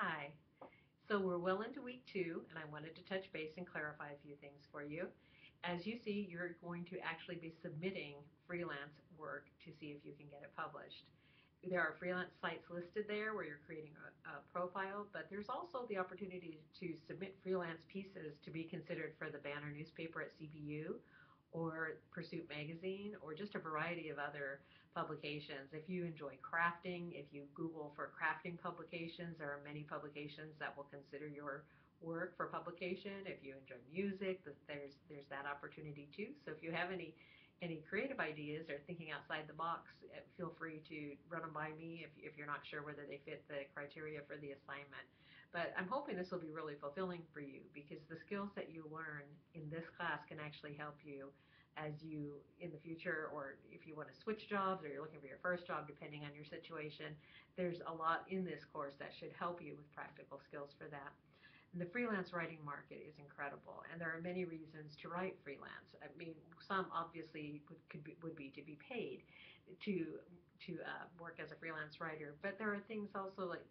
Hi. So we're well into week 2, and I wanted to touch base and clarify a few things for you. As you see, you're going to actually be submitting freelance work to see if you can get it published. There are freelance sites listed there where you're creating a profile, but there's also the opportunity to submit freelance pieces to be considered for the banner newspaper at CBU or Pursuit Magazine or just a variety of other publications. If you enjoy crafting, if you Google for crafting publications, there are many publications that will consider your work for publication. If you enjoy music, there's that opportunity too. So if you have any creative ideas or thinking outside the box, feel free to run them by me if you're not sure whether they fit the criteria for the assignment. But I'm hoping this will be really fulfilling for you because the skills that you learn in this class can actually help you as you in the future, or if you want to switch jobs or you're looking for your first job, depending on your situation. There's a lot in this course that should help you with practical skills for that. And the freelance writing market is incredible, and there are many reasons to write freelance. I mean, some obviously would be to be paid to work as a freelance writer, but there are things also like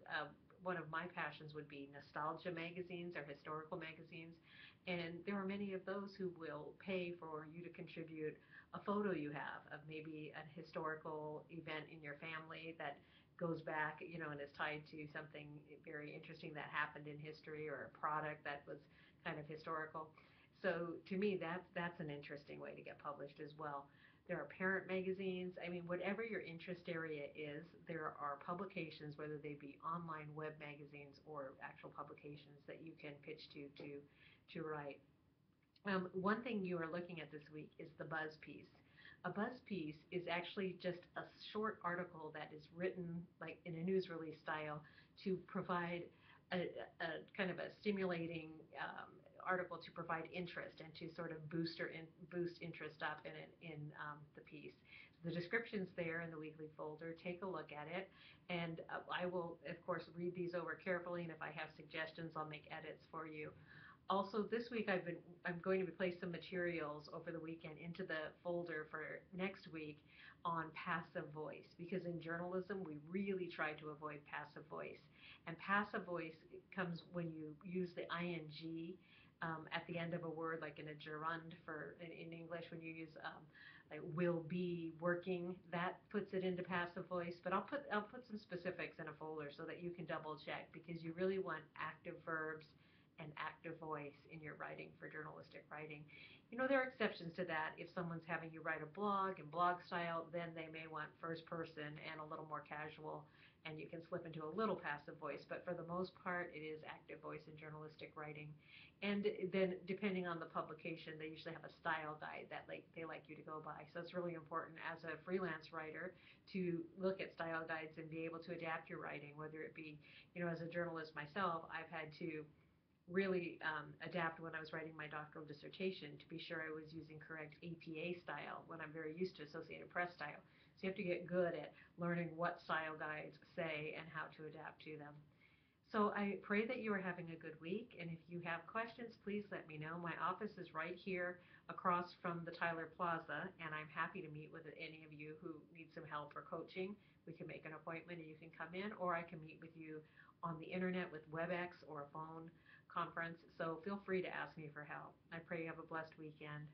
one of my passions would be nostalgia magazines or historical magazines, and there are many of those who will pay for you to contribute a photo you have of maybe a historical event in your family that goes back, and is tied to something very interesting that happened in history or a product that was kind of historical. So to me, that's an interesting way to get published as well. There are parent magazines. I mean, whatever your interest area is, there are publications, whether they be online web magazines or actual publications that you can pitch to write. One thing you are looking at this week is the buzz piece. A buzz piece is actually just a short article that is written like in a news release style to provide a kind of a stimulating article to provide interest and to sort of boost interest up in the piece. The description's there in the weekly folder. Take a look at it, and I will, of course, read these over carefully. And if I have suggestions, I'll make edits for you. Also, this week I'm going to place some materials over the weekend into the folder for next week on passive voice, because in journalism we really try to avoid passive voice. And passive voice comes when you use the ing at the end of a word, like in a gerund in English, when you use like will be working, that puts it into passive voice. But I'll put some specifics in a folder so that you can double check, because you really want active verbs and active voice in your writing for journalistic writing. There are exceptions to that. If someone's having you write a blog in blog style, then they may want first person and a little more casual, and you can slip into a little passive voice. But for the most part, it is active voice in journalistic writing. And then depending on the publication, they usually have a style guide that they like you to go by. So it's really important as a freelance writer to look at style guides and be able to adapt your writing, whether it be, as a journalist myself, I've had to really adapt when I was writing my doctoral dissertation to be sure I was using correct APA style when I'm very used to Associated Press style. So you have to get good at learning what style guides say and how to adapt to them. So I pray that you are having a good week, and if you have questions, please let me know. My office is right here across from the Tyler Plaza, and I'm happy to meet with any of you who need some help or coaching. We can make an appointment and you can come in, or I can meet with you on the internet with WebEx or a phone conference. So feel free to ask me for help. I pray you have a blessed weekend.